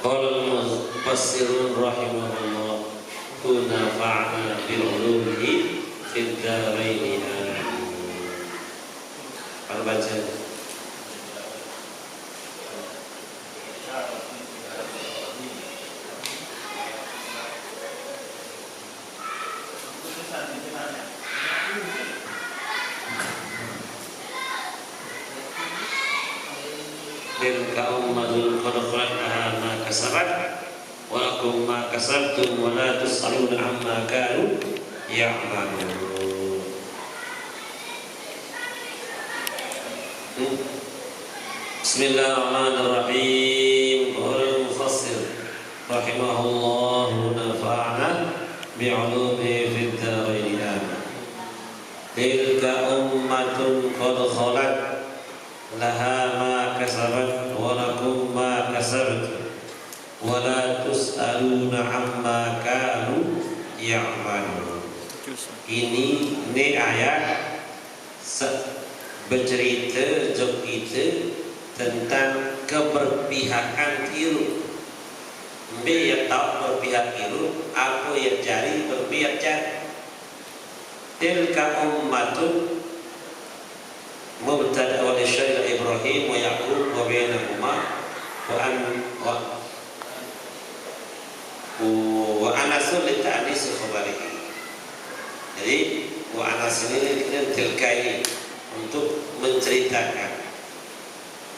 Qala mufassirun rahimahullah nafa'na bil ulumihi fid dharain. Baca tilka ummatun qad khalat laha ma kasabat wa lakum ma kasabtum wa la tus'aluna amma kanu ya'malun. Bismillahirrahmanirrahim. Qala mufassir rahimahullah nafa'na bi'ulumihi fid dharain. Tilka ummatun qad khalat laha ma kasabat wa lakum ma kasabtum wa la tus'aluna amma kanu ya'malun. Ini ayat bercerita jok kita tentang keberpihakan kiri. Yang tahu berpihak kiri, apa yang jari berpihak jari. Tilka ummatun mubtada wa isyara Ibrahim wa Yaqub wa bainahuma wa anasul li ta'nis khabarihi. Jadi wa anas ini tilka ini untuk menceritakan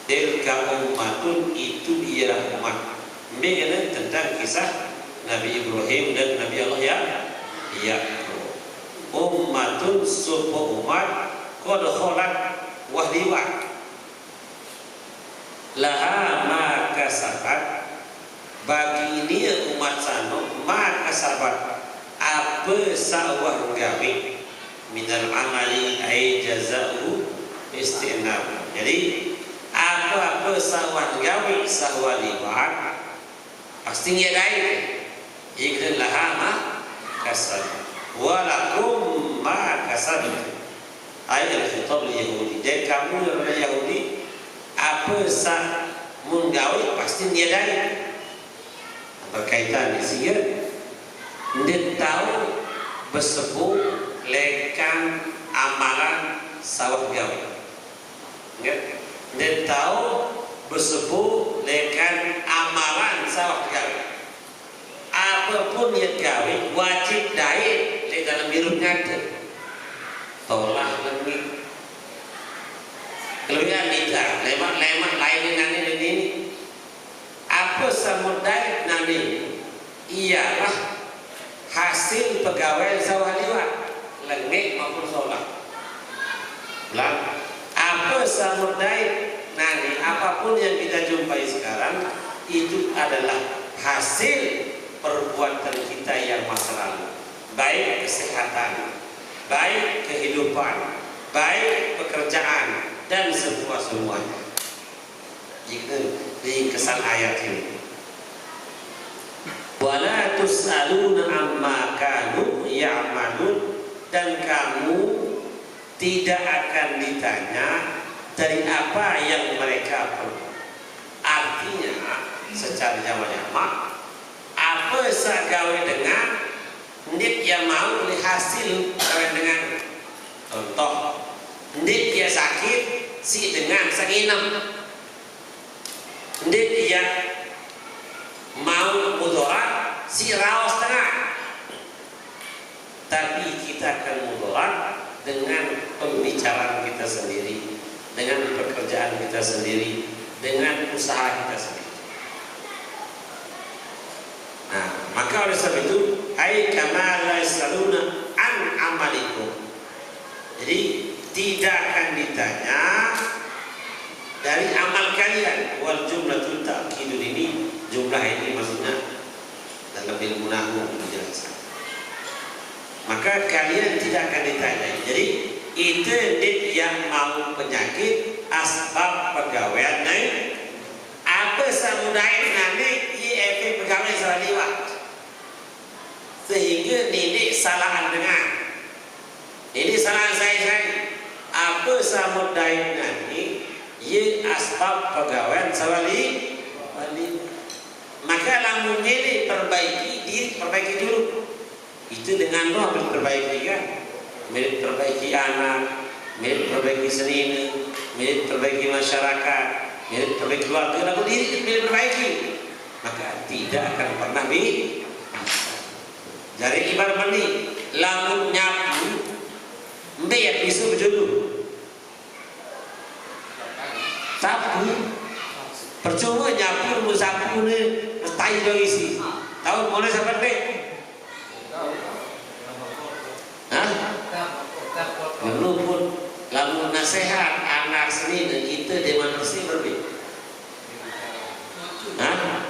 tilka ummatun itu ialah umat. Ini tentang kisah Nabi Ibrahim dan Nabi Allah Yaqub. Ummatun suatu umat qad khalat wahliwat laha ma kasabat, bagi ini umat sano ma kasabat apa sawah gawe minal amali ay jaza'u istinab. Jadi apa sawah gawe sawah liwat pasti ngedai iklan laha ma kasabat wa lakum ma kasabat. Ayat khitab Yahudi, dan kamu yang Yahudi apa sah menggawe pasti dia dari berkaitan di sini. Dia tahu bersebu lekan amalan sawah gawe. Dia tahu bersebu lekan amalan sawah gawe. Apapun yang gawe wajib dai di dalam birutnya tu. Tolak lagi kelebihan kita lemak lain ini apa samudai nanti ialah hasil pegawai sawah liwat lengek maupun sholat. Apa samudai nanti apapun yang kita jumpai sekarang itu adalah hasil perbuatan kita yang masa lalu, baik kesehatan, baik kehidupan, baik pekerjaan, dan semuanya. Jika di kesan ayat ini, wala tus'aluna amma kanu ya'malun, dan kamu tidak akan ditanya dari apa yang mereka perbuat. Artinya secara jamaah apa sagawe dengan ndik yang mau oleh hasil dengan contoh ndik dia sakit si dengan sanginam, ndik dia mau mudarat si rawas tengah. Tapi kita akan mudarat dengan pembicaraan kita sendiri, dengan pekerjaan kita sendiri, dengan usaha kita sendiri. Nah, maka oleh sebab itu ai kama la yasaluna an amalikum. Jadi tidak akan ditanya dari amal kalian. Wal jumlatul ta'kid ini, jumlah ini maksudnya dalam ilmu nahwu dijelaskan. Maka kalian tidak akan ditanya. Jadi itu yang mau penyakit asbab pegawaian apa samudai nanti IFP pegawai salah liwat sehingga ini salah dengar, ini salah saya apa samudai nanti ye asbab pegawaian salah liwat. Maka lamun nyele perbaiki diri, perbaiki dulu. Itu dengan roh diperbaiki kan. Milik perbaiki anak, milik perbaiki senina, milik perbaiki masyarakat, milik perbaiki keluarga, lalu diri milik perbaiki. Maka tidak akan pernah jadi ibarat mandi, lamun nyapu, mbak bisa berjodoh. Sapu, percuma nyapu, mau sapu ni, mesti dong isi. Tahu mana siapa dek? Hah? Dulu pun, lamun nasihat anak seni dan kita dewan bersih berbeda. Hah?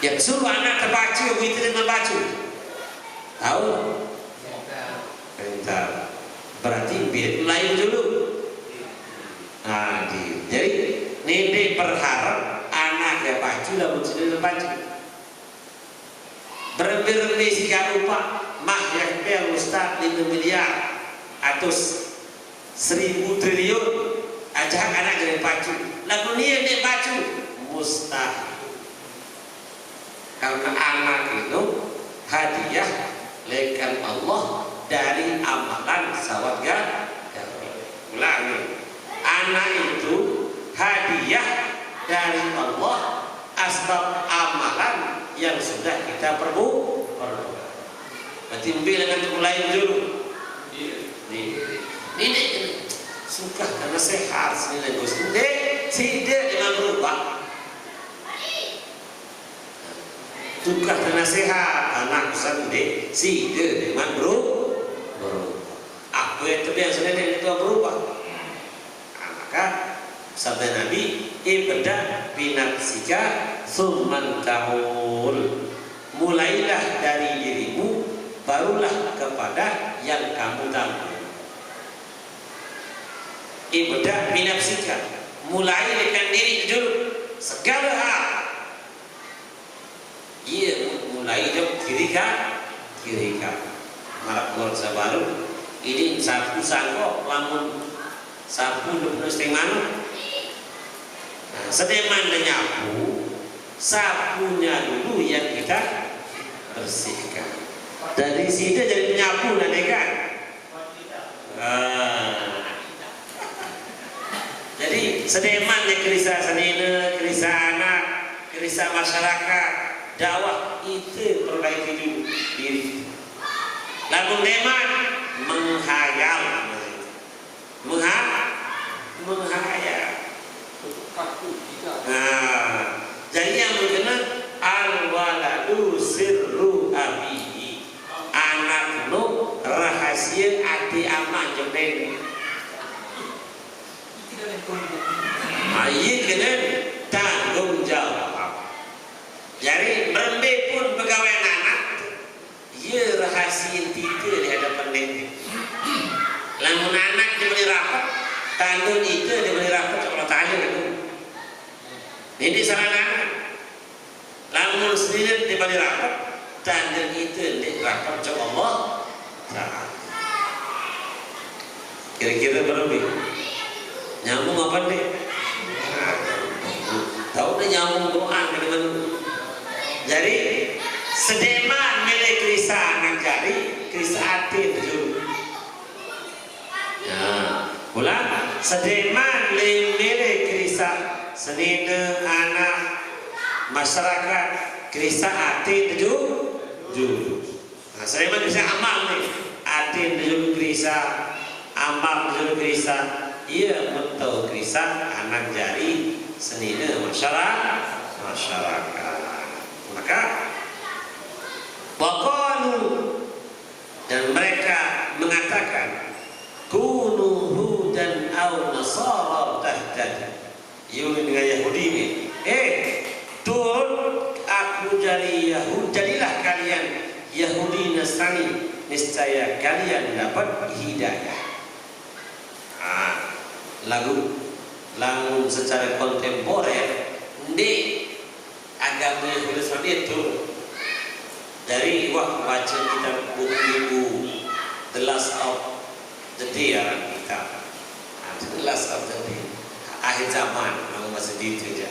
Ya suruh anak terbaca, kita dengan baca. Tahu? Perintah. Berarti biar mulai dulu. Nah, jadi nenek berharap anak dia baca lah pun sudah baca. Berembe-rembe sikap rupa mah yang bel ustaz 5 miliar atau 1000 triliun ajak anak jadi baca. Lalu dia baca mustahil. Karena anak itu hadiah lekan Allah dari amalan sawadga. Ulangi, anak itu hadiah dari Allah asbab amalan yang sudah kita perbuat. Berarti dengan mulai dulu. Ini suka karena sehat senilai Gus. Tidak dengan berubah. Tukar nasihat anak sendiri si dia dengan berubah. Apa yang terbiasa dengan itu berubah. Nah, maka sabda Nabi ibda binafsika tsumman ta'ul. Mulailah dari dirimu, barulah kepada yang kamu tanggung. Ibda binafsika, mulai dengan diri dulu. Segala hal ia mulai jauh kiri marak gol sabaru ini sapu sangko lamun sapu duk nesteng mana. Nah, sedeman menyapu sapunya dulu yang kita bersihkan. Dari situ jadi penyapu nanti kan. Jadi sedeman yang kerisa senina, kerisa anak, kerisa masyarakat. Dakwah itu perbaiki dulu diri. Lalu neman menghayal, menghayal. Nah, jadi yang mengenal al-waladu sirru abihi, anak lu rahasia hati aman jodeng. Ayat kena tanggung jawab. Jadi berembe pun pegawai anak, ia rahasia tiga di hadapan nenek. Lamun anak diberi rapat, tanggung itu diberi rapat Allah Ta'ala itu. Ini salah anak. Lamun sendiri diberi rapat, tanggung itu diberi rapat Allah Ta'ala. Kira-kira berembe. Nyambung apa nih? Tahu dah nyambung Quran dengan. Jadi sedeman milik kerisa anak jari, kerisa hati dulu. Ya, ulang sedeman milik kerisa senina anak masyarakat kerisa hati dulu. Nah, sedeman kerisa amal nih, hati dulu kerisa, amal dulu kerisa. Ia betul kerisa anak jari senina masyarakat. Maka waqalu dan mereka mengatakan kunu hudan aw nasara tahtad. Yun dengan Yahudi ini. Tuh aku jadi Yahudi, jadilah kalian Yahudi Nasrani, niscaya kalian dapat hidayah. Lagu secara kontemporer di agama Yahudi itu dari baca kitab buku The Last of the Day kita The Last of the Day akhir zaman aku masih di itu aja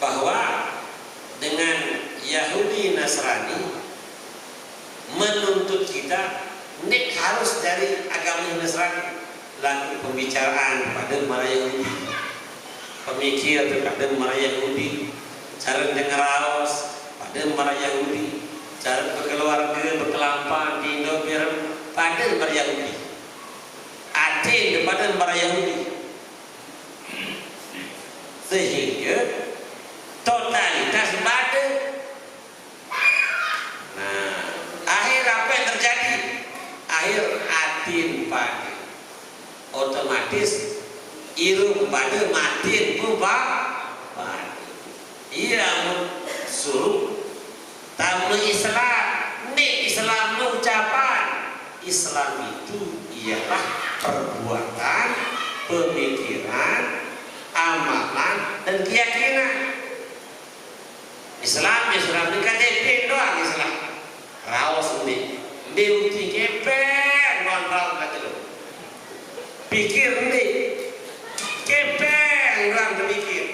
bahwa dengan Yahudi Nasrani menuntut kita nek harus dari agama Nasrani laku pembicaraan pada mara Yahudi, pemikir pada mara Yahudi, cara dengar raos pada mara Yahudi, cara berkeluarga berkelampan di Indo pada mara Yahudi, atin kepada mara Yahudi, sehingga totalitas pada. Nah, akhir apa yang terjadi? Akhir atin pada otomatis irum pada matin pun pada. Ia suruh tamu Islam. Ni Islam ucapan. Islam itu ialah perbuatan, pemikiran, amalan dan keyakinan. Islam ni KTP doang Islam. Raos ni bukti kepen non-raos kata lu. Pikir ni kepen orang berpikir.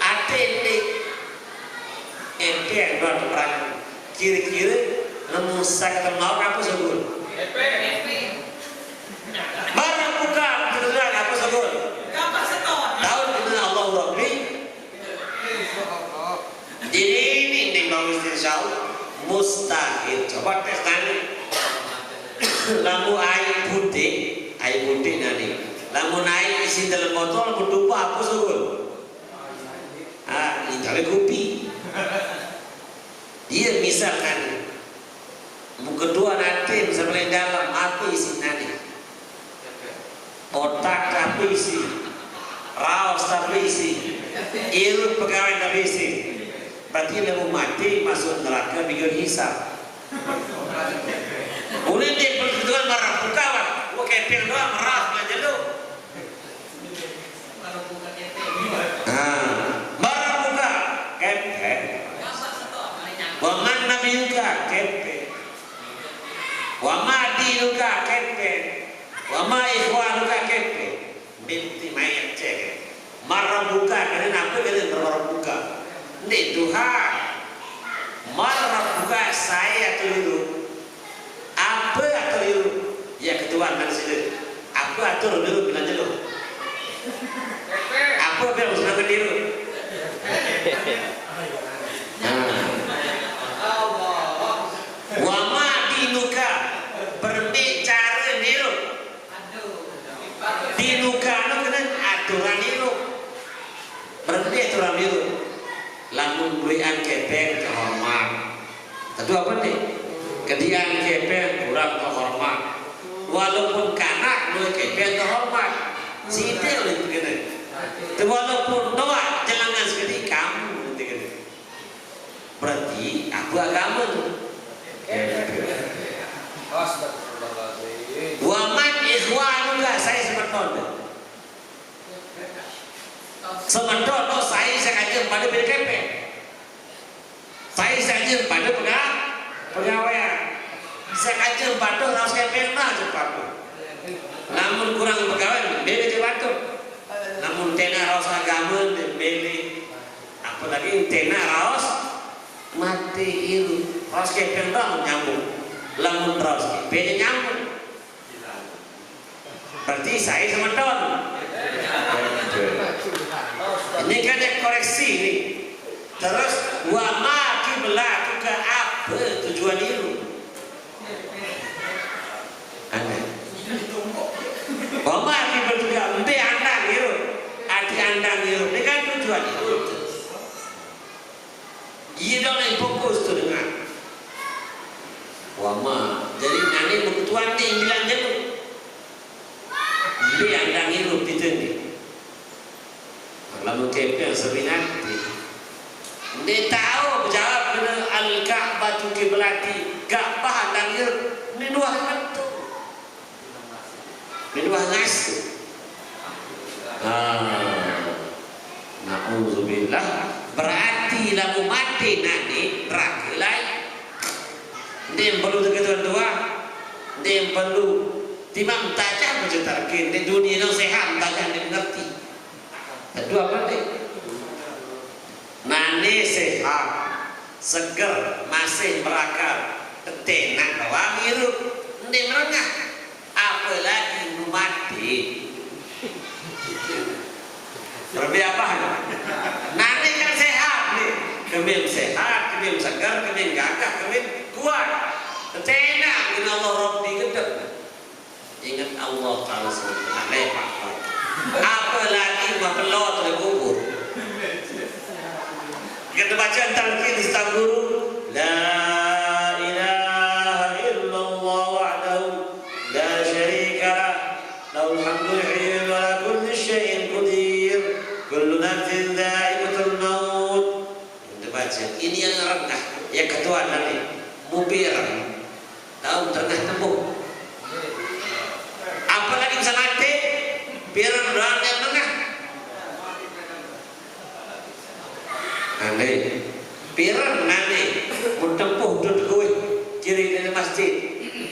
Ate ni kepen orang perang. Kira-kira nemu sakit mau apa sebut? Kepen. Baru buka betul apa sebut? Apa setor? Tahu betul Allah Rabbi. Jadi ini bagus insyaAllah mustahil. Coba tes tadi lamu air putih nanti lamu air isi dalam botol berdupa apa sebut? Ini cari kopi. Dia misalkan kedua nanti misalnya dalam apa isi nanti otak tapi isi raos tapi isi irut pegawai tapi isi. Berarti dia mau mati masuk neraka bikin hisab. Boleh dia perketuan marah buka wak. Wak kepil doang marah aja lu. Marah buka kepil. Waman nabi juga kepil. Wama di juga kepil. Wama ikhwan juga kepil. Binti mayat cek. Marah buka karena apa kalian marah buka? Ini Tuhan marah buka saya keliru apa keliru ya ketuaan kan sini apa atur dulu bilang dulu apa bilang sudah keliru wama dinuka berbicara niru dinuka no kena aturan niru berbicara niru lamun berian kepeng kehormat. Tentu apa nih? Kedian kepeng kurang kehormat. Walaupun kanak lu kepeng kehormat. Sini oleh begini. Walaupun doa jelangan sekali kamu begini. Berarti aku agama tu. Waman ikhwan juga saya semeton. Sementara saya sengaja pada BKP, saya sengaja pada pegawaian, sengaja pada ras KPN cepat. Namun kurang pegawai, beli cepat. Namun tena ras agama beli, apalagi tena ras mati itu ras KPN nyambung, namun ras KPN nyambung. Berarti saya sementara. Ini kan ada koreksi nih. Terus wama kiblat ke apa tujuan itu? Aneh. Wama kiblat juga mbe andang itu, arti andang itu. Ini kan tujuan itu. Iya dong yang fokus tu dengan wama. Jadi nanti ketuan ni bilang je tu. Mbe andang itu ditengok. Lalu kepeng sebinati dia tahu jawab kena al-Ka'bah tu kiblati Ka'bah langir ni dua hantu ni dua ngas na'udzubillah berarti lalu mati nanti neraka lain dia perlu dekat dua dia perlu timam tajam mencetarkan di dunia no sehat tajam dia mengerti. Kedua apa ni? nane sehat, seger, masih merakar, tetenak bawa ngirup, ini merengah, apalagi mati. Lebih apa? Nane kan sehat nih, kemim sehat, kemim segar, kemim gagah, kemim kuat, tetenak. Inna Allah Rabbi gedek. Ingat Allah Ta'ala SWT lepak. Apalagi pelot oleh kubur. Kita baca talqin istang guru, la ilaha illallah wahdahu la syarika lah, lahul hamdu wa ala kulli syai'in qadir, kullu nafsin dha'iqatul maut. Kita baca ini yang rendah, yang kedua nanti mubir, tahu tengah tembok. Apalagi bisa mati, biar doa yang tengah. Nanti, pirang nanti, mentempuh duduk gue, kiri dari masjid,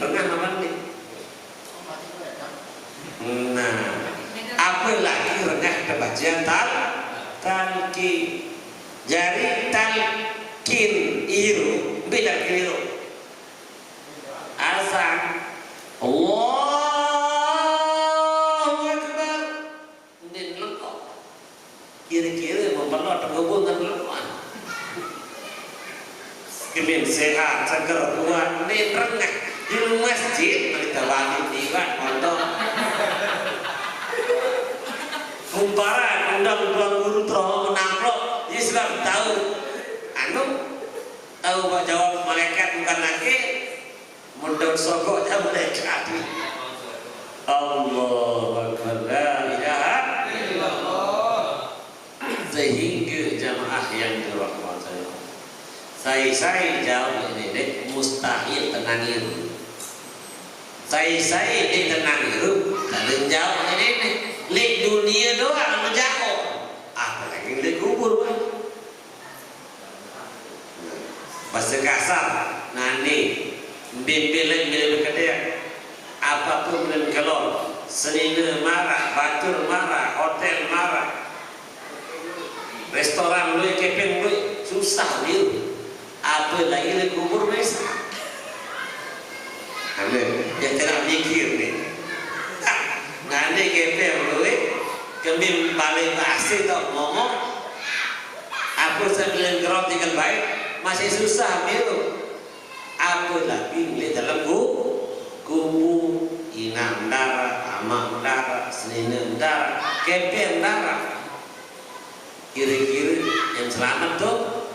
tengah mana nih? Nah, apalagi rengah kebajian talqin, jari talqin iru, beda keliru. Azan, Allahu Akbar, ini lengkap. Kiri-kiri memperluas hubungan lengkap. Kemudian sehat, seger, kuat, ini rengah di masjid, kita bagi tiga, mondok. Kumparan, undang tuan guru terus menamplok, dia sudah tahu. Tahu bahwa jawab malaikat bukan lagi, mondok sogok jawab malaikat. Allahu Akbar, la ilaha illallah. Sehingga jamaah yang dirahmati Allah, saya jawab ini mustahil tenang itu. Saya di tenang itu, dan jawab ini lek dunia doang menjauh, apalagi lek kubur. Bahasa kasar, nani bimbeleng berkedai, apapun belum kelor, senina marah, batur marah, hotel marah. Restoran lu kepeng lu susah dia, apa lagi le kubur mesa. Amin. Yang tidak mikir nih. Nanti kepeng lu, kembali balik asli tau ngomong. Aku sebelum kerot tinggal baik masih susah dia. Apa lagi le dalam kubu inam darah, amak darah, senina darah, kepeng darah. Kira-kira yang selamat tuh,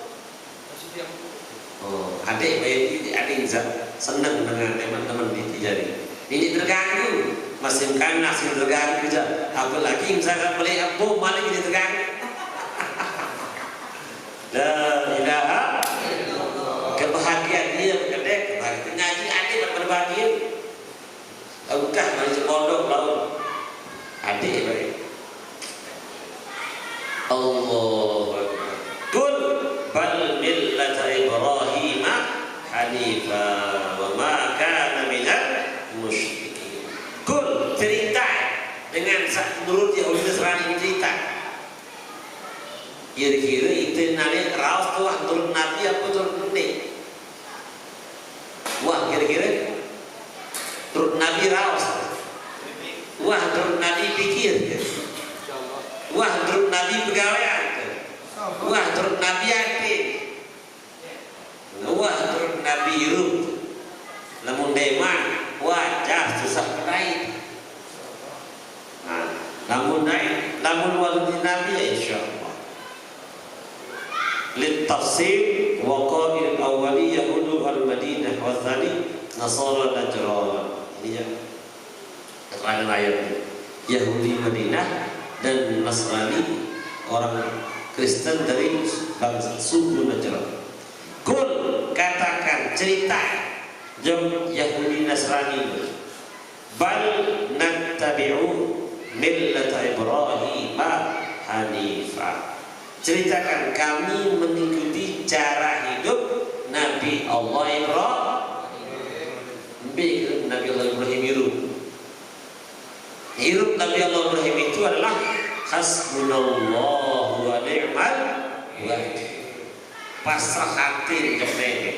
oh, adik bayi adik senang dengan teman-teman di jari. Ini terganggu, masih kan masih terganggu saja. Apalagi misalkan boleh abu malah jadi terganggu. La ilaha kebahagiaan dia berkedek, kebahagiaan ngaji adik berbahagia. Tahukah masih pondok laut adik bayi. Allah Kul bal millata Ibrahim hanifa wa ma kana minal musyrikin. Kul cerita dengan menurut Yahudi Nasrani cerita. Kira-kira itu nanti raus tuh turun Nabi apa turun Nabi? Wah kira-kira turun Nabi raus. Wah turun Nabi pikir. Wah turun Nabi pegawaian. Wah turun Nabi aktif. Wah turun Nabi hirup. Lamun deman wajah susah naik. Nah, lamun naik, lamun walid Nabi insyaallah. Litafsir wa qabil awwali yahudu al-Madinah wa tsani Nasara Najran. Ini ya. Keterangan ayat Yahudi Madinah dan Nasrani orang Kristen dari bangsa suku Najran. Kul katakan cerita jom Yahudi Nasrani bal nattabi'u millata Ibrahim hanifa. Ceritakan kami mengikuti cara hidup Nabi Allah Ibrahim. Nabi Allah Ibrahim hidup Nabi Allah Ibrahim itu adalah hasbunallahu wa ni'mal Wah, pasrah hati kepene.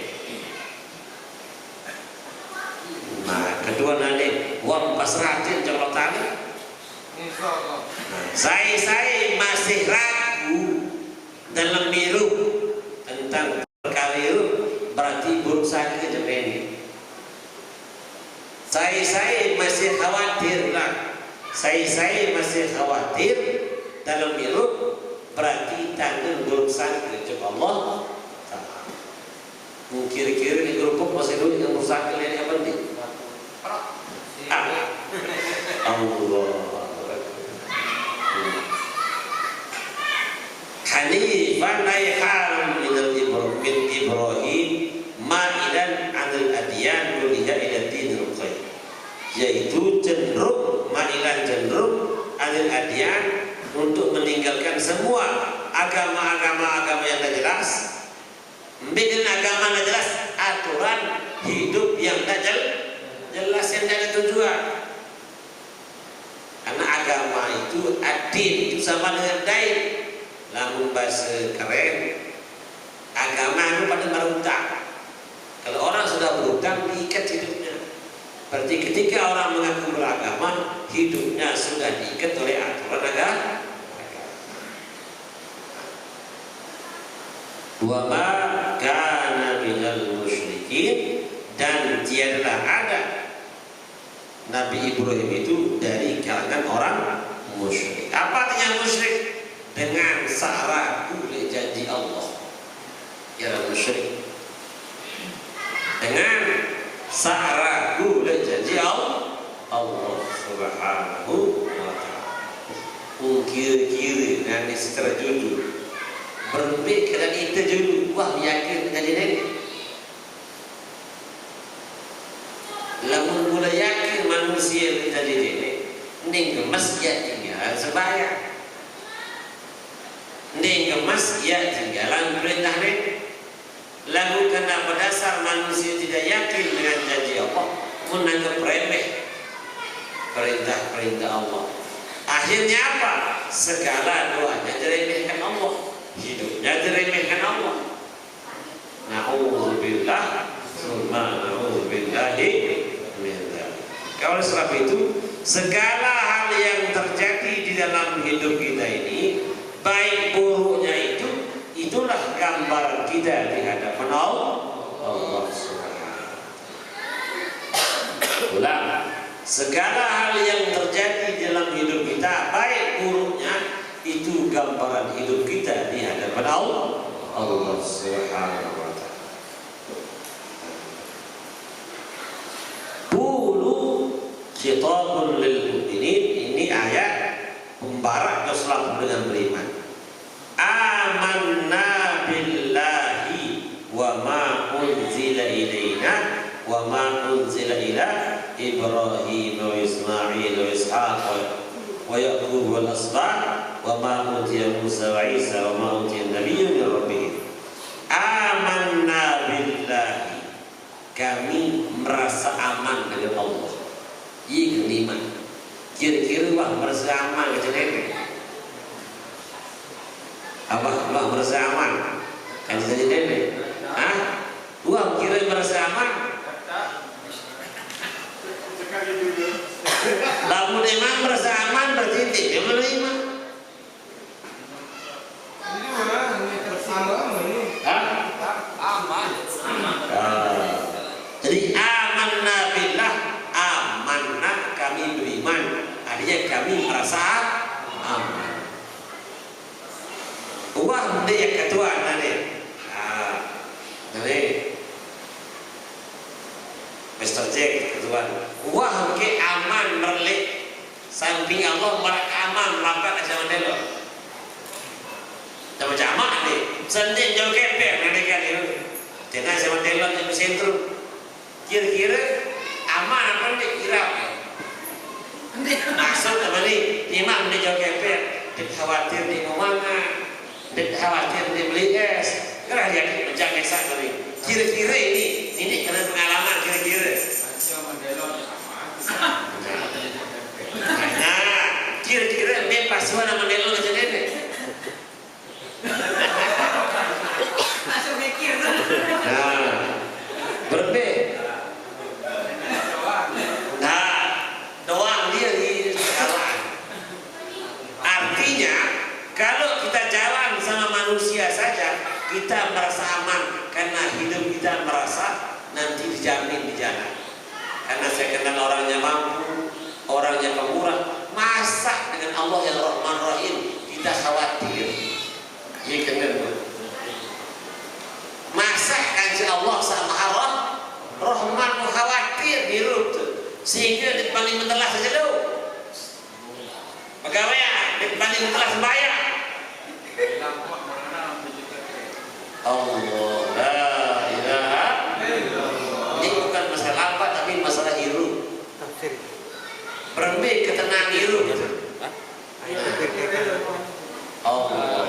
Nah, kedua nanti wong pasrah hati kalau tadi. Saya masih ragu dalam miru tentang perkara itu, berarti berusaha ke kepene. Saya masih khawatir lah. Saya masih khawatir dalam miru, berarti tanggung berusaha ke Allah. Kira-kira di grup masih dulu yang berusaha ke lain apa nih? Allah. Hanifan ay haram min Ibrahim ma'ilan 'anil adyan kuliha ila dinil qayyim, yaitu cenderung ma'ilan cenderung 'anil adyan untuk meninggalkan semua agama yang tak jelas, bikin agama tak jelas, aturan hidup yang tak jelas yang tak ada tujuan. Karena agama itu adin itu sama dengan dain. Lamun bahasa keren, agama itu pada berutang. Kalau orang sudah berutang, diikat hidupnya. Berarti ketika orang mengaku beragama, hidupnya sudah diikat oleh aturan agama. Wa ma kana minal musyrikin, dan tiadalah ada Nabi Ibrahim itu dari kalangan orang musyrik. Apa artinya musyrik? Dengan ragu oleh janji Allah, ya musyrik. Dengan ragu oleh janji Allah Subhanahu wa ta'ala. Kira-kira nanti secara judul berbeda dan itu judul, wah yakin dengan ini. Lamun mulai yakin manusia kita di sini, ning gemes ya tinggal sebayang. Ning gemes ya tinggalan perintah ini. Lalu karena berdasar manusia tidak yakin dengan janji Allah, menanggap remeh perintah Allah. Akhirnya apa? Segala doanya diremehkan Allah, hidupnya diremehkan Allah. Na'udzubillah, summa na'udzubillahi min dzalik. Oleh sebab itu, segala hal yang terjadi di dalam hidup kita ini, baik buruknya itulah gambar kita di hadapan Allah Subhanahu. Ulang, segala hal yang terjadi dalam hidup kita, baik buruknya, itu gambaran hidup kita di hadapan Allah Subhanahu wa ta'ala. Qulu khitabun lil mu'minin, ini ayat pembarak Islam dengan beriman. Amanna billahi wa ma unzila ilaina wa ma unzila ila Ibrahim wa Ismail wa Ishaq wa Yaqub wal asbaq wa ma utiya Musa wa Isa wa ma utiya nabiyyun min rabbihim. Amanna billahi, kami merasa aman dengan Allah. Ini iman. Kira-kira wah merasa aman ke nenek? Apa merasa aman? Kan jadi nenek? Hah? Wah kira merasa aman? Lamun emang merasa aman berarti dia menerima. Aman. Jadi amanna billah, amanna kami beriman, artinya kami merasa aman. Wah dia ketua nanti, nanti Mr. Jack ketua. Wah ke aman merlik, samping Allah mereka aman melakukan aja mandelo. Sama jamak nih, sendiri jauh keper nanti kan itu. Jangan sama mandelo di sentrum. Kira-kira aman apa nih kira? Masuk apa nih? Imam di jauh keper, khawatir di mana? Khawatir dibeli es, kerana dia menjaga satu ni. Kira-kira ini kena pengalaman kira-kira. Nah, kira-kira ni pasuan nama Mandela macam ni. orangnya mampu, orangnya pemurah, masa dengan Allah yang Rahman Rahim kita khawatir? Ini kenapa? Masa kanji Allah sama Allah Rahman khawatir dirut sehingga dibanding mentelah saja dulu pegawai dibanding mentelah sembahyang. Allah la ilaha illallah. Ini bukan masalah apa tapi masalah hirup. Berembe ketenang hirup. Allah.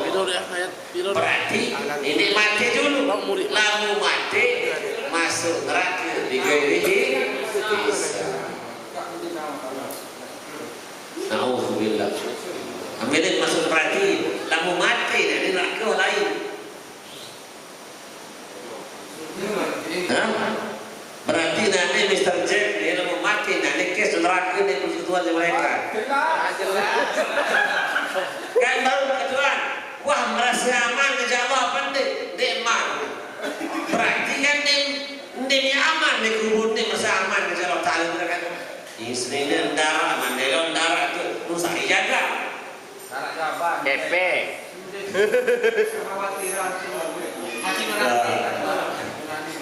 Berarti ini mati dulu. Lalu mati masuk neraka digairihi bisa. Nauzubillah. Ambilin masuk berarti lalu mati dari neraka lain. Berarti nanti Mr. Jack dia mau mati nanti kes neraka di persekutuan mereka. Kan baru persekutuan. Wah merasa aman ke Allah pandai nikmat. Berarti kan dia aman di kubur ni merasa aman ke Allah Taala kan. Istrinya darah mandelon darah tu rusak dijaga. Darah jaban. DP. Kekhawatiran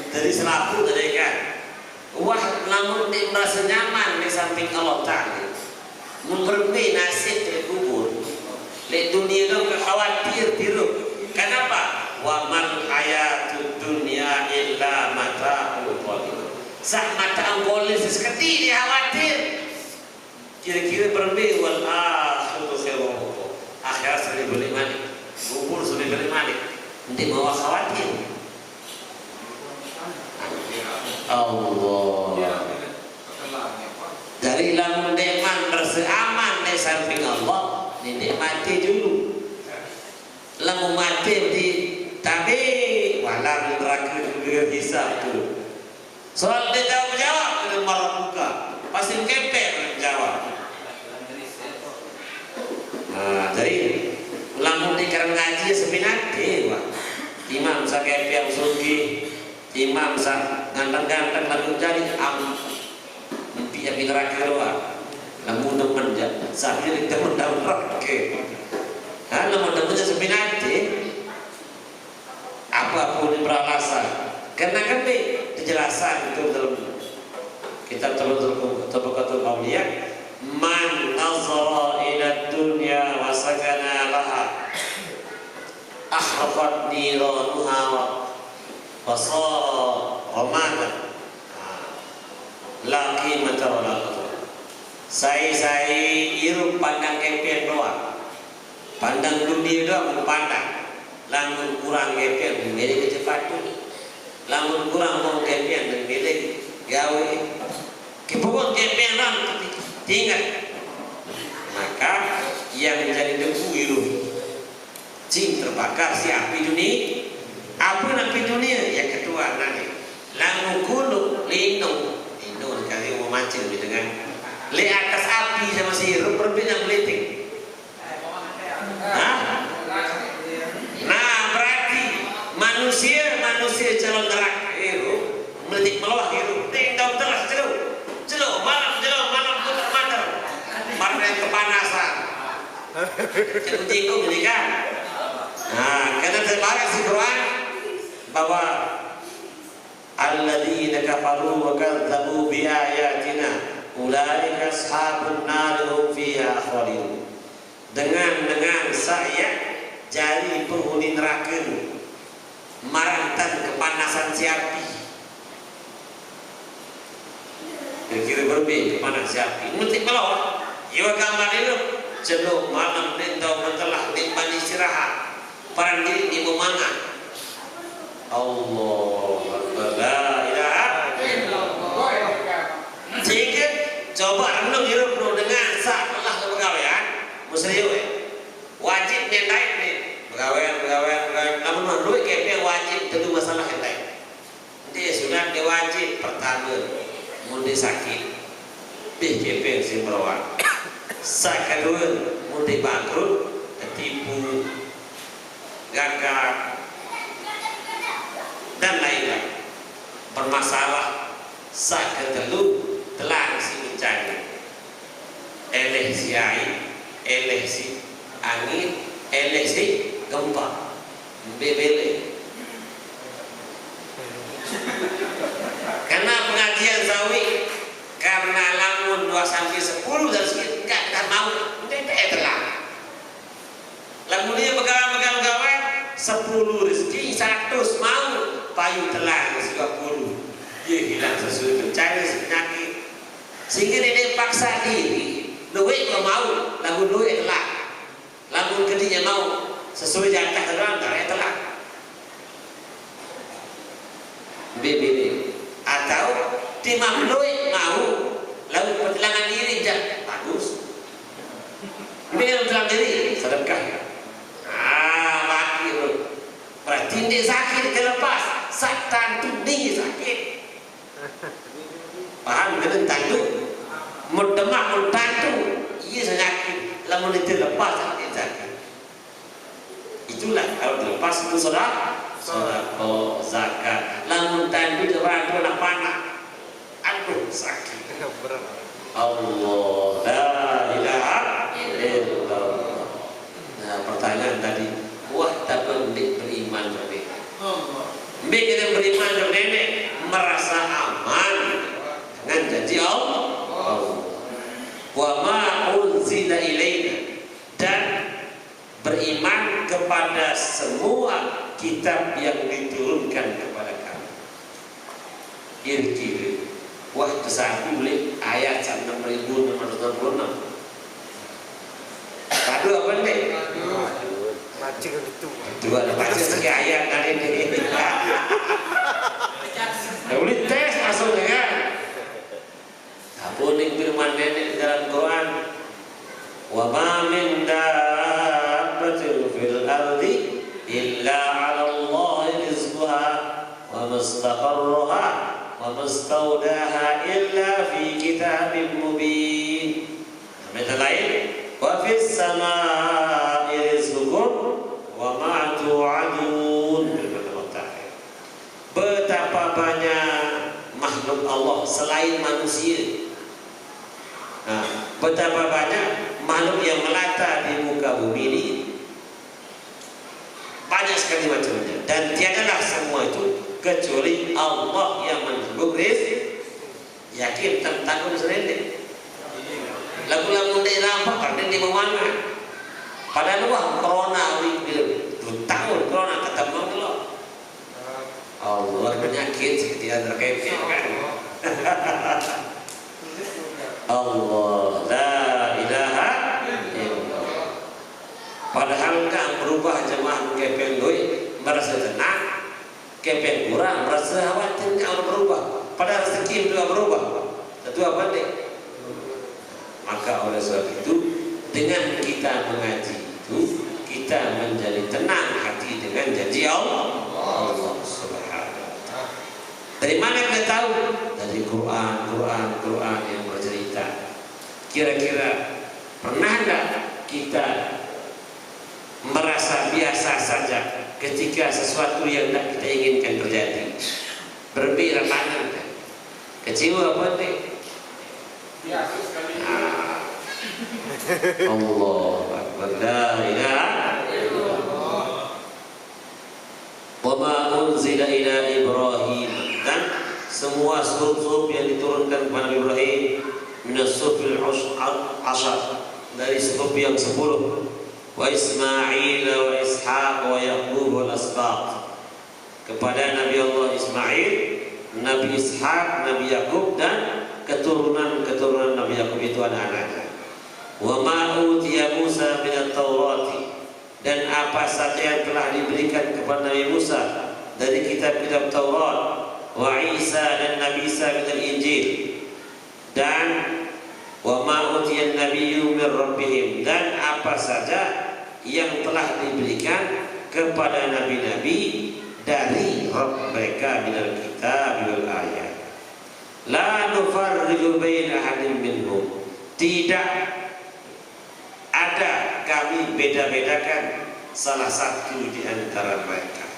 dari selaku tadi kan, wah lamun dia merasa nyaman di samping Allah Taala, memperbaiki nasib di kubur, di dunia itu khawatir tiru. Kenapa? Wa man hayatud dunya illa mata'ul ghurur. Sak mata anggolis seketi dia khawatir. Kira-kira perbaiki wal akhiratu khairun. Akhirat sudah boleh malik, kubur sudah boleh malik. Nanti bawa khawatir. Allah dari lamun nikmat berseaman di samping Allah dinikmati dulu lamun mati di tapi walau neraka juga hisab dulu soal dia jawab dengan marah muka pasti kepek jawab. Jadi lamun di kerang ngaji seminati imam sakit yang sugi imam sah ganteng-ganteng lalu jadi mimpi yang neraka doa namun teman saat ini teman daun rakyat namun temannya seminati apapun beralasan karena kan kejelasan itu dalam kitab Tabaqatul Awliya man nazara ila dunya wa sakana laha ahraqat niranuha fasara ramadan la qimata wa la qadar. Saya iru pandang kepen doang, pandang dunia doang pandang, lamun kurang kepen beli kecepatan, lamun kurang mau kepen beli gawe, kepukul kepen ram tinggal, maka yang menjadi debu iru, cing terbakar si api dunia. Apa api dunia? Yang kedua nanti lalu gunung lindung kasih mau mancing gitu kan le atas api sama sirup berbeda meliting. Nah berarti manusia calon neraka itu melitik meluah itu tinggal telas jelo malam putar mater karena kepanasan jengkung ini kan. Nah karena terbatas di Quran bahwa alladzina kafaru wa kadzdzabu bi ayatina ulaika ashabun nar hum fiha khalidun. Dengan saya jadi penghuni neraka marantan kepanasan si api. Kira-kira berbeda kepanas si api. Mentik melawat. Iwa gambar itu celuk malam nentau mentelah nimban istirahat. Parang diri di memangan. Allah la ilaha illallah. Jika coba renung hidup dengan sah Allah kepegawaian musliu wajib naik nih pegawai namun duit KP wajib tentu masalah yang lain. Dia sudah diwajib pertama mundi sakit BKP si merawat sak kedua mundi bangkrut ketipu gagal dan lain-lain bermasalah sak kedua telah si si air, eleh si angin, eleh si gempa, bebele. Karena pengajian zawi, karena lamun 2 sampai 10 dari sekian enggak mau, enggak telah. Lamun dia begawan 10 rezeki 100 mau payu telah 30. Dia hilang sesuatu, cari penyakit. Sehingga dia paksa diri, duit kau mau, lamun duit telah. Lamun kedinya mau sesuai jatah terang, telah. BBB atau timah duit mau lalu pertilangan diri jangan bagus biar pertilangan diri sedekah mati berarti dia sakit kelepas satan tu dia sakit paham kan tantu mendemak mentantu ia sakit lamun itu lepas dia sakit itulah kalau dilepas itu sedekah zakat lamun tandu orang tu nak panah aduh sakit Allah la ilaha illallah. Nah pertanyaan tadi wah tak beriman berbeda mbak kita beriman berbeda merasa aman dengan janji Allah wa ma unzila ilaina dan beriman kepada semua kitab yang diturunkan kepada kami. Kira-kira wah kesatu boleh ayat 6666. Kadu apa nih? Baca gitu. Dua baca sekian ayat tadi ini. Boleh tes masuk kan? Apa nih firman nenek dalam Quran? Wa ma min dabbatin fil ardi illa 'ala Allah rizquha wa mustaqarruha wa mustawdaha illa fi kitabim mubin. Ayat lain wa fis samaa'i rizqukum wa ma tu'adun. Betapa banyak makhluk Allah selain manusia. Betapa banyak makhluk yang melata di muka bumi ini. Banyak sekali macamnya dan tiadalah semua itu kecuali Allah yang menanggung rizki. Yakin tentang sendiri lagu-lagu dia nampak karena dia mewana padahal wah corona itu tahun corona ketemu dulu Allah penyakit seperti ada kayaknya kan Allah la ilaha illallah. Padahal kan berubah jemaah kepen doi merasa tenang, kepen kurang merasa khawatir kalau berubah. Padahal rezeki juga berubah. Tentu apa deh? Maka oleh sebab itu dengan kita mengaji itu kita menjadi tenang hati dengan janji Allah Subhanahu. Dari mana kita tahu? Dari Quran yang bercerita. Kira-kira pernah enggak kita merasa biasa saja ketika sesuatu yang tidak kita inginkan terjadi? Berbeda mana? Kecewa apa nih? Biasa sekali. Allah Akbar la ilaha illallah. Wa ma unzila ila Ibrahim, dan semua suhuf yang diturunkan kepada Ibrahim minas suhufil ashar, dari suhuf yang 10, wa Ismail wa Ishaq wa Yaqub wal asbaq, kepada Nabi Allah Ismail, Nabi Ishaq, Nabi Yaqub dan keturunan Nabi Yaqub itu anak-anaknya. Wa ma utiya Musa minat Taurati, dan apa saja yang telah diberikan kepada Nabi Musa dari kitab-kitab Taurat, wa Isa dan Nabi Isa minal Injil, dan wa ma utiya nabiyyu min rabbihim, dan apa saja yang telah diberikan kepada nabi-nabi dari Rabb mereka minal kitab wal ayat. La nufarriqu baina ahadin minhum, tidak ada kami beda-bedakan salah satu di antara mereka.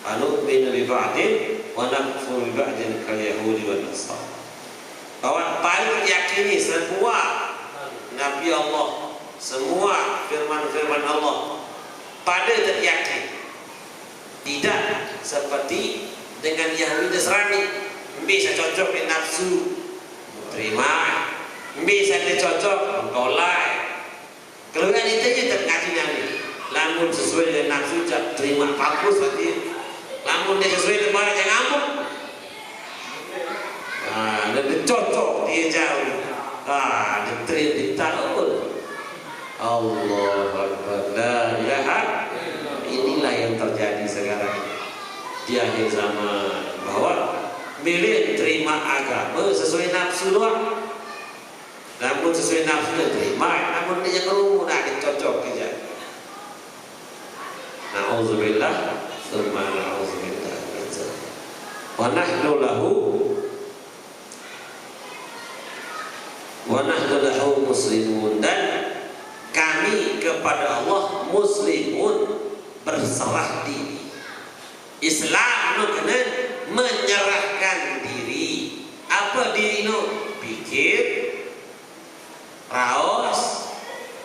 Anu'minu bi ba'din wa nakfuru bi ba'din kal yahudi wan nasara. Bahwa paling yakini semua Nabi Allah, semua firman-firman Allah pada teryakin. Tidak seperti dengan Yahudi Nasrani, bisa cocok dengan nafsu, terima, bisa cocok tolak. Kalau yang itu aja terkati nanti, lamun sesuai dengan nafsu terima kampus berarti, lamun dia sesuai dengan jangan ngambuk. Dan cocok dia jauh, diterima Allah Akbar, la ilaha. Inilah yang terjadi sekarang di akhir zaman, bahwa milih terima agama sesuai nafsu doang, namun sesuai nafsu terima, namun dia kerumuh nak dicocok saja. Nauzubillah, tsumma nauzubillah. Wa nahnu lahu muslimun, dan kami kepada Allah muslimun, berserah diri. Islam nu kena menyerahkan diri. Apa diri nu? Pikir, raos,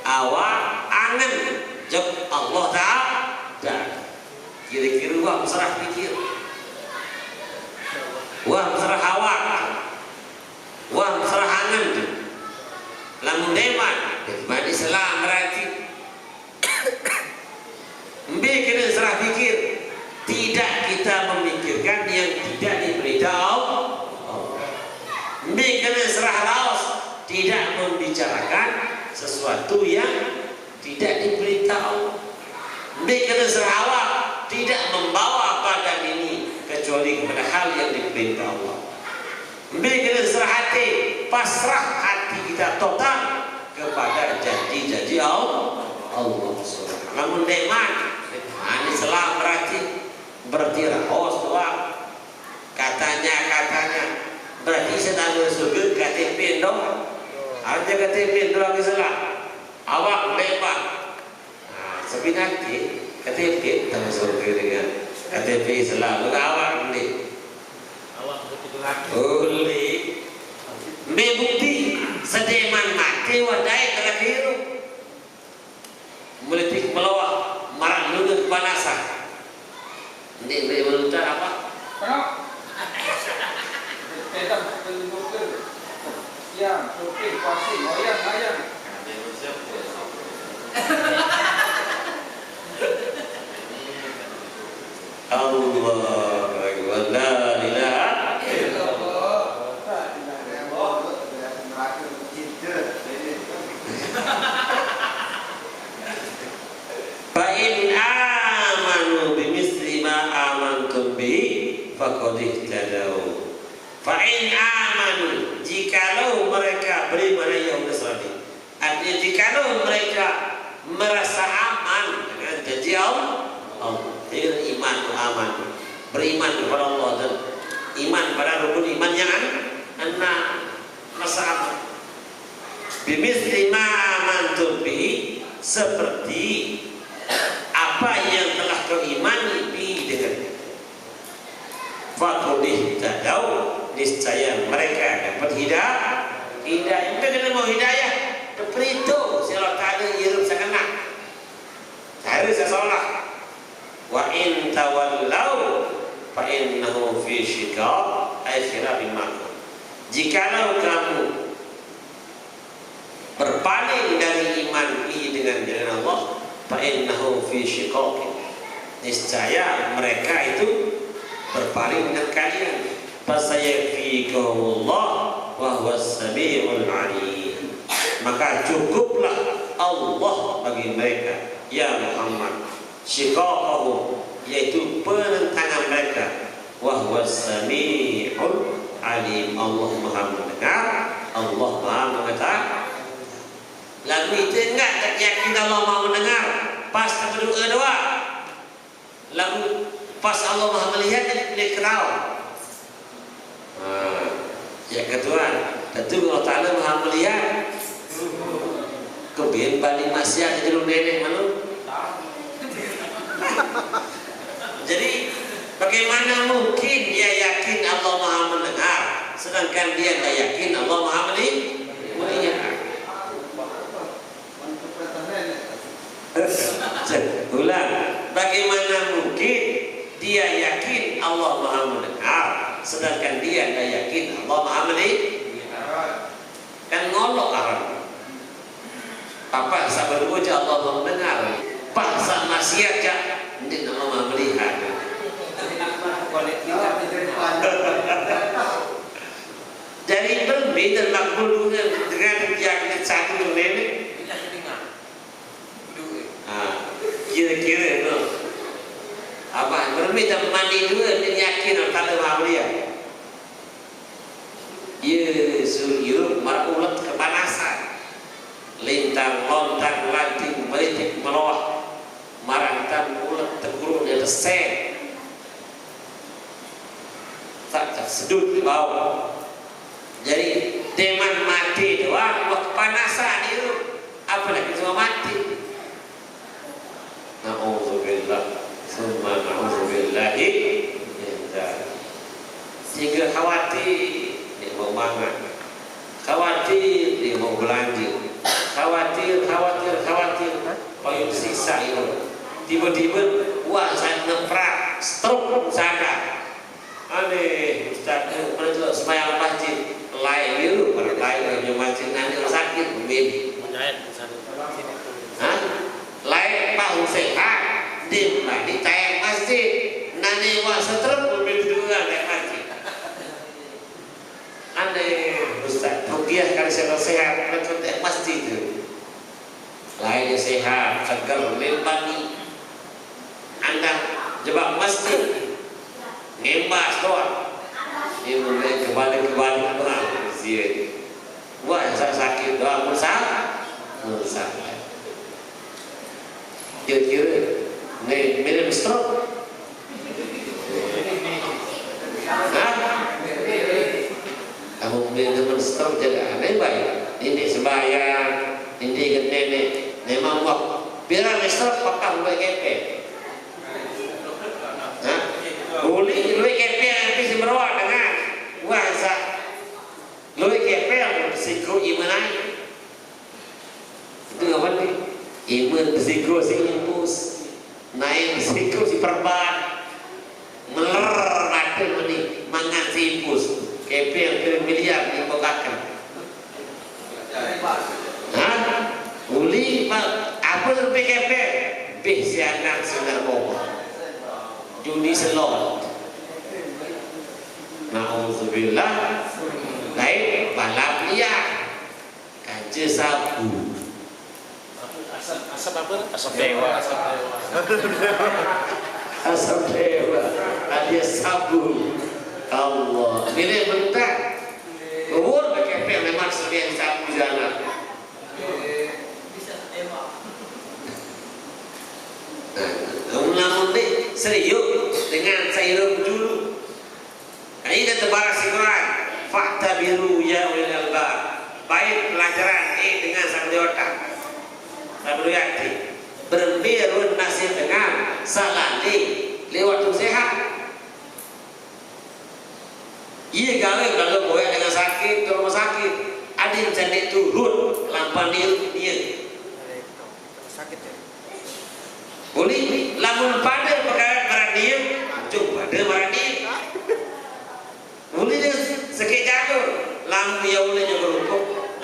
awak, angan, jawab Allah Ta'ala. Kira-kira wah serah pikir, wah serah awak, wah serah angan. Lamun deman, Islam berarti kena serah pikir. Tidak kita memikirkan yang tidak diberitahu Allah. Kena serah raus, tidak membicarakan sesuatu yang tidak diberitahu. Kena serah awak, tidak membawa badan ini kecuali kepada hal yang diperintah Allah. Kena serah hati, pasrah hati kita total kepada janji-janji Allah SWT. Namun deman, Islam berarti raos doang, katanya berarti sedang surga KTP dong, aja KTP doang Islam. Awak bebas. Sebenarnya KTP tak surga dengan KTP Islam. Bukan awak ni. Awak betul lagi. Boleh. Bukti sedeman mati wadai terakhir. Meletik melawak marah nunggu kepanasan. Ini meluncur apa? Pedang peluncur yang putih pasti goyang ayam. Allah Akbar, la ilaha illallah. Fa'in amanu bimisli ma amantum bihi faqad ihtadaw. Fa'in amanu, jikalau mereka beriman Yahudi Nasrani, artinya jikalau mereka merasa aman dengan janji Allah, iman aman, beriman kepada Allah dan iman pada rukun iman yang enam, merasa aman. Bimisli ma amantum bihi, seperti apa yang telah kau imani dengan faqad ihtadaw, niscaya mereka dapat hidayah. Hidayah itu mau hidayah keperito sila tadi hirup sakana harus sesolah. Wa in tawallau fa innahu fi shiqaq ay khilafin ma'kum. Jikalau kamu berpaling dari iman dengan jalan Allah, fa innahu fi shiqaq, niscaya mereka itu berpaling dengan kalian. Fasayakfikumullah wa huwas samiul alim. Maka cukuplah Allah bagi mereka ya Muhammad, shiqaqahum, yaitu penentangan mereka, wa huwas samiul alim, Allah Maha mendengar, Allah Maha mengetahui. Lagu itu enggak yakin Allah Maha mendengar pas berdoa doa. Lagu pas Allah Maha melihat dia kenal. Ya ketuan, tentu Allah Ta'ala Maha melihat. Kemudian balik masih ada jeruk nenek mana? Jadi bagaimana mungkin dia yakin Allah Maha mendengar, sedangkan dia tidak yakin Allah Maha melihat? sedangkan dia tidak yakin Allah Maha melihat. Kan ngolok orang. Apa sabar wajah Allah Maha mendengar. Bahasa maksiat ya, ini nama Maha melihat. Jadi berbeda makhluk dengan yang satu ini. Kira-kira itu apa berbeda mandi dua dan yakin tak ada mahalia. Ia suruh marulat kepanasan, lintang lontar lanting melitik melawah, marangtan ulat tegurun di atas sen, tak sedut di bawah. Jadi teman mati doang, waktu kepanasan itu apalagi cuma mati. Na'udzubillah, summa na'udzubillahi min dzalik. Sehingga khawatir dia mau makan, khawatir dia mau belanja, khawatir payung sisa itu. Tiba-tiba wah saya ngeprak, stroke sana. Aneh, Ustaz, mana tu sembahyang masjid, lain itu, pada lain yang masjid nanti sakit, mimpi. Lain bahu sehat, dim lah di tayang masjid, nani wah setruk lebih dua naik masjid. Aneh, Ustaz, rugiah kali sehat, mereka naik masjid itu. Lainnya sehat, segar, membangi. Anda jebak masjid, ngembas doang. Ini mulai kembali orang masjid. Wah, saya sakit doang, musah. Kira-kira minum stroke. Kamu minum stroke jaga aneh baik. Ini sembahyang, ini ingat nenek, memang waktu biar stroke pakam lu kepe. Boleh lu kepe nanti semerawat dengan wasa. Lu kepe yang siku imanai. Itu apa nih? Iman bersiko si impus, naik bersiko si perban, meler ada meni mangan si impus, kepe yang miliar dibukakan. Uli apa sampai kepe? Bisianan sinar boba, judi selot. Na'udzubillah, naik balap liar, kaje sabu. Asap apa? Asap dewa. Asap dewa. Alias sabu. Allah. Ini bentar. Umur pakai memang sebagian sabu jalan. Namun ni serius dengan sayur dulu. Ini dah terbaras Quran. Fakta biru ya ulil albab. Baik pelajaran dengan sang dewata. Lalu yakti berberun nasib dengan salati lewat tu sehat. Ia gawe kalau boleh dengan sakit ke rumah sakit, ada yang jadi turun lampan dia. Sakit ya. Boleh, lamun pada perkara berani, coba ada berani. Boleh dia sakit jatuh, lampu yang boleh juga lupa.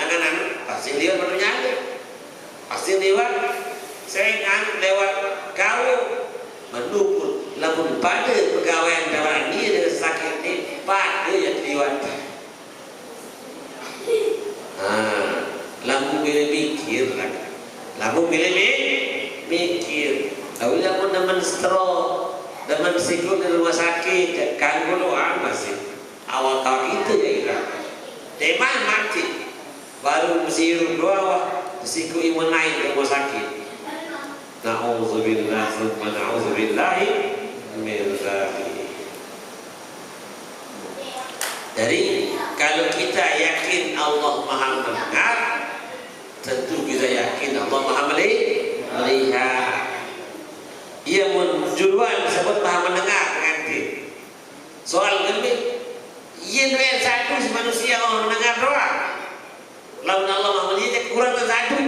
Anak-anak pasti dia bernyata. Pasti lewat saya lewat kau mendukung lamun pada pegawai dalam ini sakit ini pada yang lewat. Lamun bila mikir lagi, lamun bila mikir, lalu lamun teman stroke, teman psikol di rumah sakit, kan doang masih awal tahun itu ya kira. Teman mati, baru mesti doa. Siku iman naik ke rumah sakit. Na'udzubillah, summa na'udzubillahi min dzalik. Jadi kalau kita yakin Allah Maha mendengar, tentu kita yakin Allah Maha melihat. Ia menjuruan disebut Maha mendengar nanti. Soal gembir, ia yang satu manusia Allah mendengar doa. Lalu Allah Maha melihat kurang dari satu.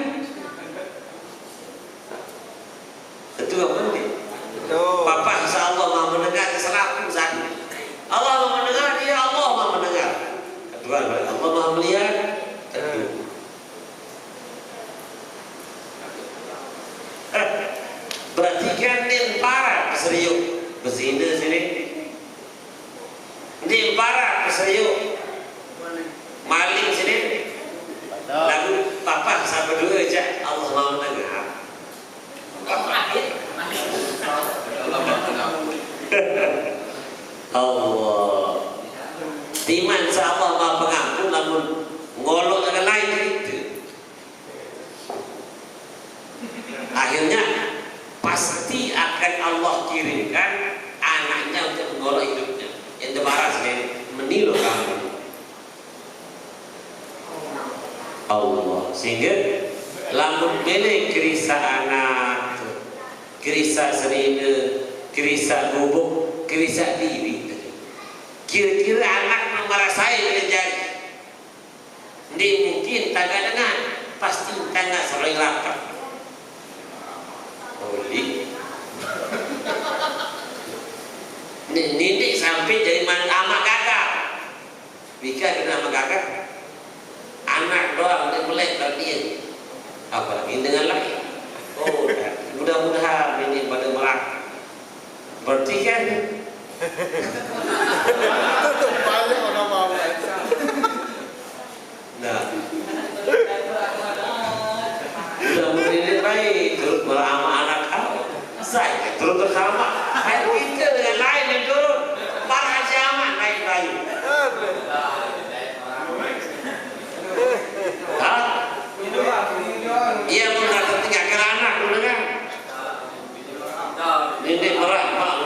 Itu apa nih? Bapak insya Allah Maha mendengar selaku satu. Allah Maha mendengar dia seriuk berzina sini. Di barat seriuk maling sini. Lagu papa sama dua aja Allah mau dengar. Allah timan Allah maha pengampun namun ngolok dengan lain itu. Akhirnya pasti akan Allah kirimkan anaknya untuk mengolok hidupnya. Yang debaras meniru kamu Allah, sehingga lamun bele kerisa anak, kerisa serina, kerisa gubuk, kerisa diri. Kira-kira anak merasai menjadi dia mungkin tangga dengan pasti tangga sering lapar. Boleh Nenek sampai jadi amak kakak. Bika kena amak kakak. Anak doang dia melek dia. Apalagi dengan lain. Oh, mudah-mudahan ini pada merak. Berarti kan balik orang mau. nah, mudah-mudahan ini baik terus bersama anak kau. Saya terus bersama. Ayo kita dengan lain yang turun. Para zaman naik bayu. Ia mengatakan tinggalkan anak dulu kan. Ini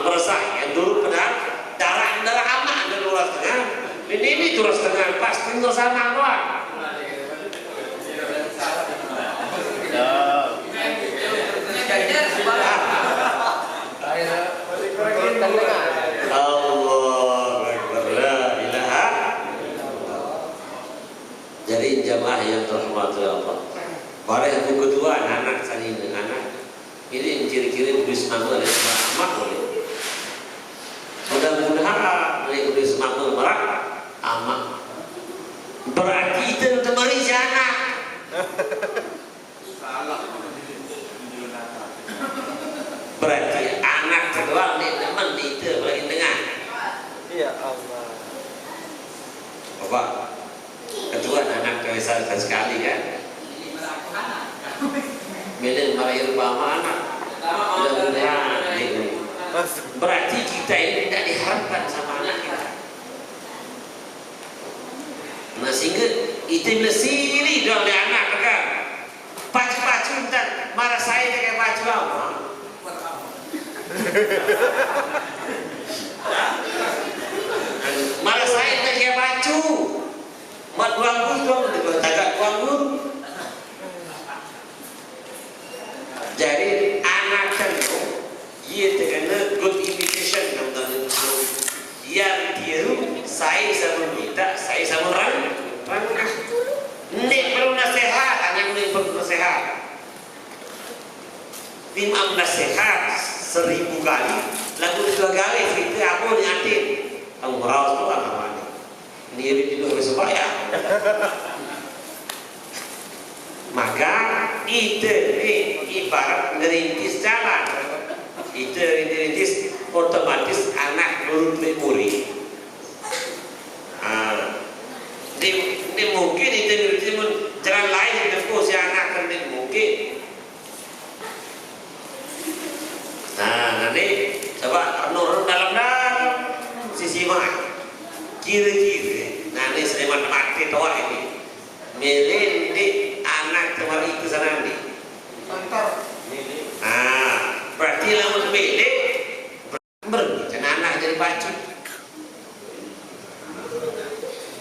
merasa yang dulu pedang darah anak ada luar tengah. Ini terus tengah pas tinggal sama doang. Jadi jamaah yang terhormat Allah. Pada yang kedua anak saling dengan anak ini ciri-ciri kudus makmur dan amak boleh. Mudah-mudahan dari kudus makmur merak amak. Berarti itu untuk merisi anak. Berarti anak kedua ni teman itu lagi dengar. Ya Allah. Bapak kedua anak besar sekali kan. Beda merayu bama anak. Mudah-mudahan ini. Berarti kita ini tidak diharapkan sama anak kita. Nah sehingga itu melesiri dong oleh anak kan. Pacu-pacu entar marah saya dengan pacu apa? Marah saya dengan pacu. Mat ganggu dong, tagak ganggu. Jadi anak kan ia terkena good imitation dalam yang tiru saya sama minta, saya sama orang. Ini perlu nasihat, anak ini perlu nasihat. Imam nasihat 1000 kali, lalu 2 kali kita apa niatin? Kamu merawat tu apa mana? Ini itu harus supaya. Maka itu ibarat merintis jalan. Itu merintis otomatis anak nurut memori. Ini mungkin itu jalan lain yang terus si anak kan mungkin. Nah nanti coba nurut dalam sisi mana? Kira-kira nanti saya mati tahu ini. Milih di anak kemarin itu sana nih. Berarti lamun milih berarti anak jadi baju.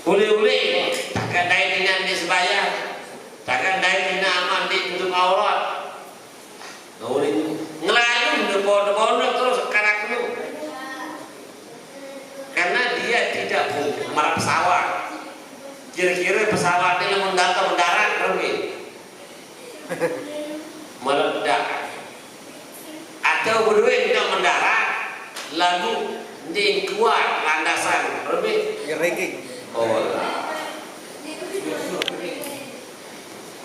Boleh takkan dai dengan di sebaya, takkan dai dengan aman di untuk aurat. Boleh ngelayu di pondok terus karakter. Karena dia tidak marah pesawat. Kira-kira pesawat ini mendarat rugi meledak atau berdua tidak mendarat lalu di kuat landasan rugi Ranking. oh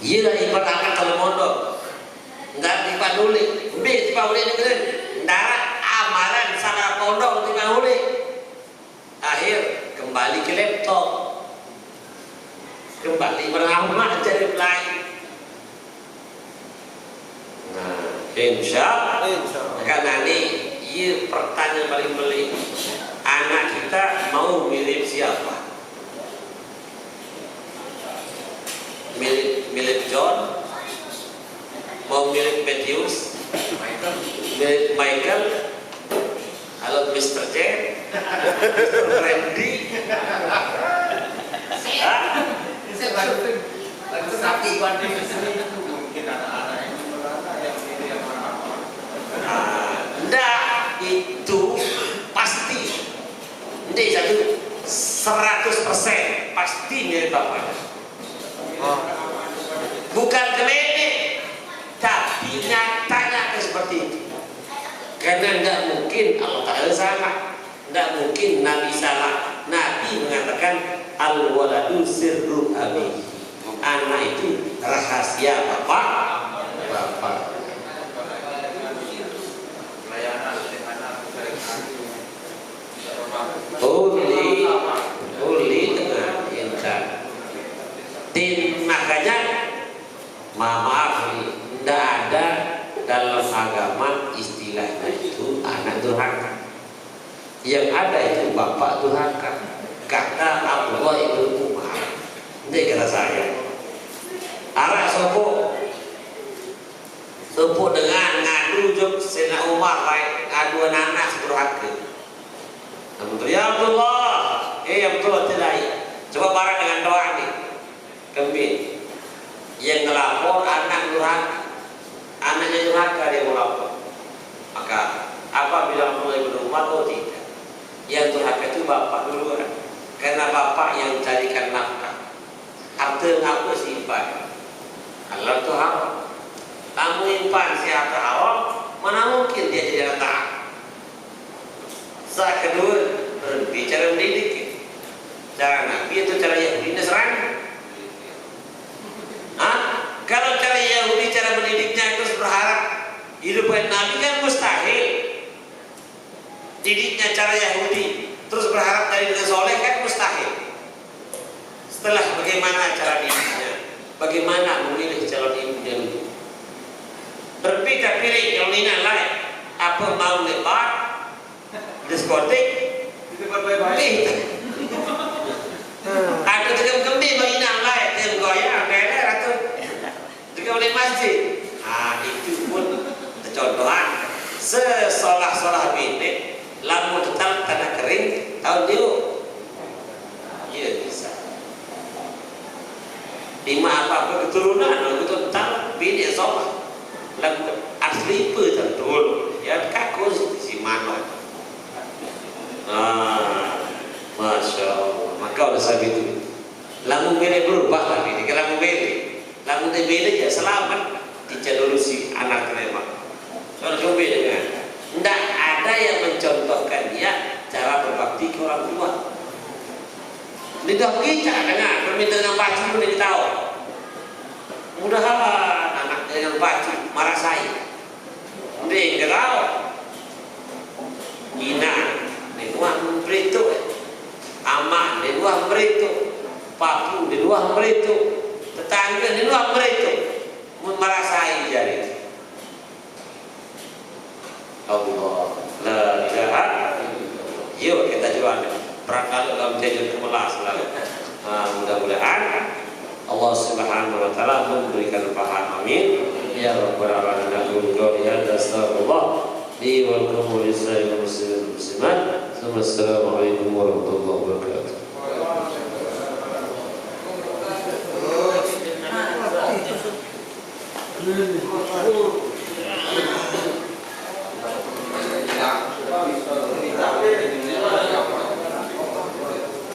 iya lah ibarat akan kalau mondok nggak dipaduli tiba oleh negeri darat amal salah pondok tinggal uli. Akhir kembali ke laptop, kembali beramal jadi lain. Nah, insya Allah karena ini pertanyaan paling penting, anak kita mau mirip siapa? Mirip John, mau mirip Matthews, mirip Michael, halo Mr. J, Mr. Randy, Lagu sapi banding mungkin anak-anak yang ini yang mana? Enggak, itu pasti, enggak satu 100% pasti mirip bapaknya. Bukan geledek, tapi nyatanya seperti itu. Karena tidak mungkin Allah Ta'ala sama, tidak mungkin Nabi salah. Nabi mengatakan al-waladu sirru abi, anak itu rahasia bapak. Uli dengan insan. Makanya maaf, tidak ada dalam agama istilahnya itu anak durhaka. Yang ada itu bapak durhaka. Kata Abdullah ibn Umar, ini kata saya, arah sopo dengan ngadu jok Sena Umar baik ngadu anak durhaka. Ya Abdullah, Abdullah tidak. Coba barang dengan doa nih. Kembali yang ngelapor anak durhaka, anaknya durhaka dia melapor, maka apa bilang mulai berumah atau tidak? Yang durhaka itu bapak duluan, karena bapak yang carikan nafkah. Harta apa simpan? Allah itu haram. Kamu impan si harta haram, mana mungkin dia jadi rata? Saat kedua berbicara mendidik, cara Nabi itu cara Yahudi Nasrani. Kalau cara Yahudi cara mendidiknya terus berharap hidup Nabi kan mustahil. Didiknya cara Yahudi terus berharap dari dengan soleh kan mustahil. Setelah bagaimana cara didiknya, bagaimana memilih calon ibu yang itu, berbeda pilih yang lain lain. Apa mau lebar diskotik itu berbeda. Ada juga kembali bagi yang lain yang goyang daerah atau oleh masjid. Itu pun contohan sesolah-solah bini lamu tetap tanah kering tahun dia bisa 5 apa keturunan itu tetap bini solah lagu asli betul ya kakus si mana. Masya Allah, maka udah sabi itu lamu bini berubah lagi kalau lamu bini lalu dia beda ya selamat dicadulu si anak memang. Soalnya coba dengan tidak ada yang mencontohkan dia cara berbakti ke orang tua. Tidak kita dengan permintaan dengan baju pun dia tahu. Mudah-mudahan anak dengan baju marah saya. Dia enggak tahu. Ina, di luar meritu, aman di luar meritu, papu di luar meritu. Tetangga di luar mereka merasai jari. Allah la ilaha illallah. Yuk kita jual berangkat dalam jajan kemelas lah. Mudah-mudahan Allah Subhanahu wa taala memberikan paham. Amin. Ya rabbal alamin. Ya astagfirullah li wa lakum wa lisa'il muslimin muslimat. Assalamualaikum warahmatullahi wabarakatuh. Really?